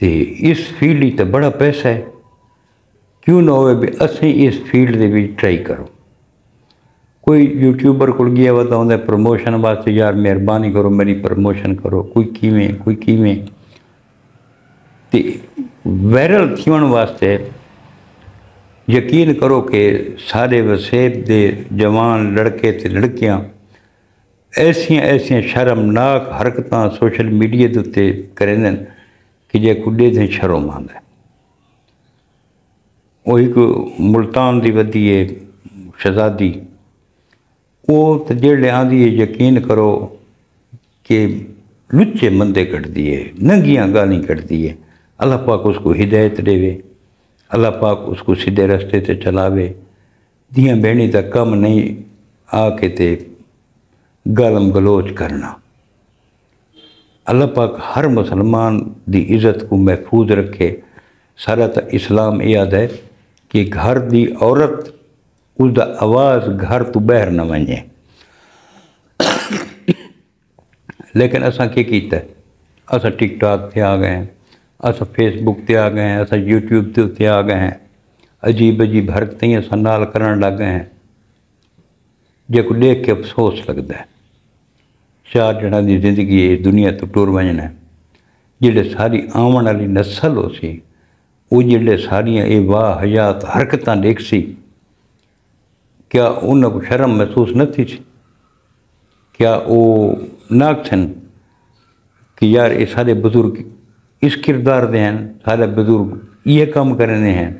تو اس فیلڈ تو بڑا پیسہ ہے، کیوں نہ ہوئے بھی اسی اس فیلڈ دے بھی ٹرائی کرو۔ کوئی یوٹیوبر کو گیا ہوا تو پروموشن واسطے یار مہربانی کرو میری پروموشن کرو، کوئی کیویں تے وائرل تھیون واسطے یقین کرو کہ سارے وسیب دے جوان لڑکے تے لڑکیاں ایسیاں شرمناک حرکتاں سوشل میڈیا دے اتتے کریں کہ جے کڈے دے شرم آندا ہے۔ وہی کو ملتان دی ودی ہے شہزادی، وہ تو جڑے آندھی ہے یقین کرو کہ لچے مندے کٹ دیے، ننگیاں گالیاں کٹ دیے۔ اللہ پاک اس کو ہدایت دے وے، اللہ پاک اس کو سیدھے رستے تے چلاوے۔ دیاں بہنی دا کم نہیں آ کے تے گالم گلوچ کرنا۔ اللہ پاک ہر مسلمان دی عزت کو محفوظ رکھے۔ سارا تا اسلام یاد ہے کہ گھر دی عورت اس دا آواز گھر تو باہر نہ ونجے، لیکن اساں کی کیتا ہے؟ اساں ٹک ٹاک تے آ گئے ہیں، اساں فیس بک تے آ گئے ہیں، اساں یوٹیوب تے اتنے آ گئے ہیں، عجیب حرکتیں اساں نال کرن لگ گئے ہیں جے کو دیکھ کے افسوس لگتا ہے۔ چار جناں دی زندگی ہے دنیا تو ٹور ونجنا ہے، جڑے ساری آون والی نسل ہو سی وہ جڑے ساریاں اے واہ حیات حرکتاں دیکھ سی، کیا انہوں کو شرم محسوس نہ تھی سی؟ کیا وہ ناک سن کہ یار یہ سارے بزرگ اس کردار دے ہیں، سارے بزرگ یہ کام کرنے ہیں؟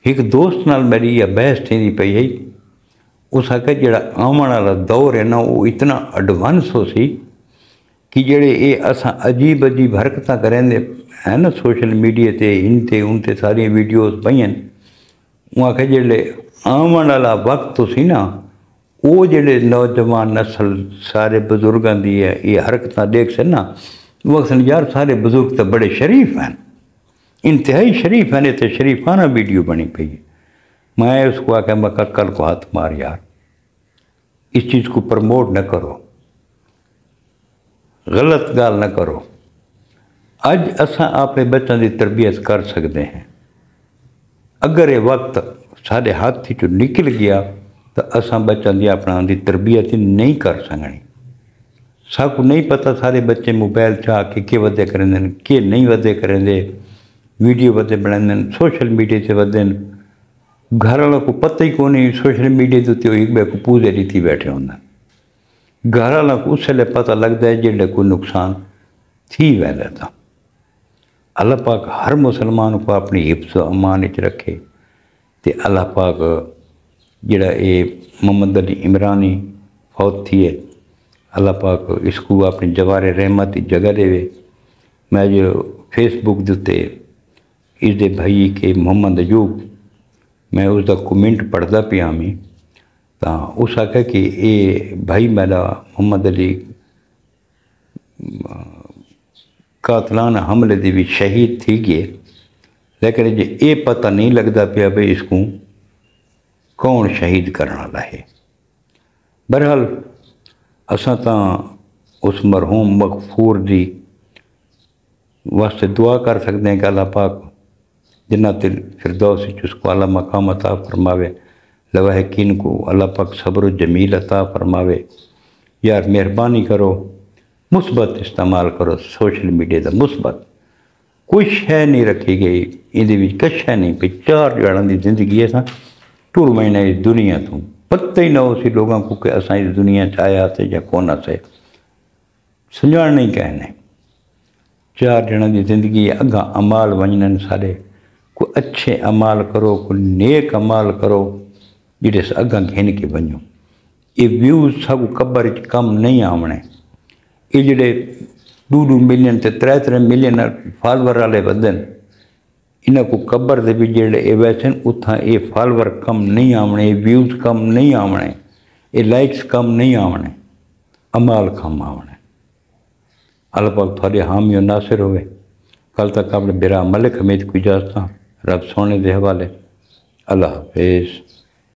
ایک دوست نال میری یہ بحث تھی پئی ہے، اس آکھا جڑا آمن والا دور ہے نا وہ اتنا ایڈوانس ہو سی کہ جڑے یہ اساں عجیب حرکتاں کریں دے ہیں نا سوشل میڈیا تے ان تے ساری ویڈیوز پئی ہیں، وہ آکھا جڑے آمن والا وقت تو سی نا وہ جڑے نوجوان نسل سارے بزرگاں دی ہے یہ حرکتاں دیکھ سن نا، وہ آکھن یار سارے بزرگ تو بڑے شریف ہیں، انتہائی شریف ہیں، تے شریفانہ ویڈیو بنی پئی ہے۔ میں اس کو آکھا میں کل کو ہاتھ مار یار، اس چیز کو پروموٹ نہ کرو، غلط گال نہ کرو۔ اج اساں اپنے بچوں کی تربیت کر سکتے ہیں، اگر یہ وقت سارے ہاتھ چ نکل گیا تو اساں بچوں کی اپنا دی تربیت نہیں کر سکیں۔ سب کو نہیں پتہ سارے بچے موبائل چاہ کے ودے کریں دیں کہ نہیں ودے کریں دے، ویڈیو ودے بنائیں دیں، سوشل میڈیا سے ودے، گھر والوں کو پتہ ہی کون نہیں سوشل میڈیا دیتے ہوئے ایک بے کو پوزے دیتی بیٹھے ہونا۔ گھر والوں کو اس لیے پتہ لگتا ہے جڑے کوئی نقصان تھی ویلے تھا۔ اللہ پاک ہر مسلمان کو اپنی حفظ و امان وچ رکھے، تے اللہ پاک جڑا یہ محمد علی عمرانی فوت تھی ہے، اللہ پاک اس کو اپنی جوار رحمت کی جگہ دے وے۔ میں جو فیس بک دیتے اس دے بھائی کے محمد ایوب، میں اس دا کومنٹ پڑھتا پیا میں تو اس آکھا کہ اے بھائی میرا محمد علی قاتلانہ حملے دی بھی شہید تھی گئے، لیکن جے اے پتہ نہیں لگتا پیا بھئی اس کو کون شہید کرنے والا ہے۔ بہرحال اساں تاں اس مرحوم مغفور دی واسطے دعا کر سکتے ہیں کہ اللہ پاک جنت الفردوس اس کو اعلیٰ مقام عطا فرماوے، لواحقین کو اللہ پاک صبر و جمیل عطا فرماوے۔ یار مہربانی کرو مثبت استعمال کرو سوشل میڈیا دا، مثبت کوئی شے نہیں رکھی گئی یہ کچھ شے نہیں پہ، چار جڑوں کی زندگی ہے سا ٹور مہینہ اس دنیا تو پتہ ہی نہ ہو سی لوگوں کو کہ اساں اس دنیا آیا سے یا کون سے سنجان نہیں کہنے۔ چار جڑوں کی زندگی اگاں عمال ونجن سارے، کوئی اچھے عمال کرو، کوئی نیک عمال کرو جڑے سے اگاں گھن کے ونجو۔ یہ ویوز سب قبر کم نہیں آونے، یہ جڑے 2 ملین تے 3 ملین فالور والے بدن انہاں کو قبر دے بھی جڑے اے ویسے اتھاں یہ فالور کم نہیں آونے، یہ ویوز کم نہیں آونے، یہ لائکس کم نہیں آونے، عمال کم آونے۔ اللہ پاک تھوڑے حامی و ناصر ہوئے۔ کل تک اپنے برا ملک حمید کو اجازت رب سونے دے حوالے۔ اللہ حافظ۔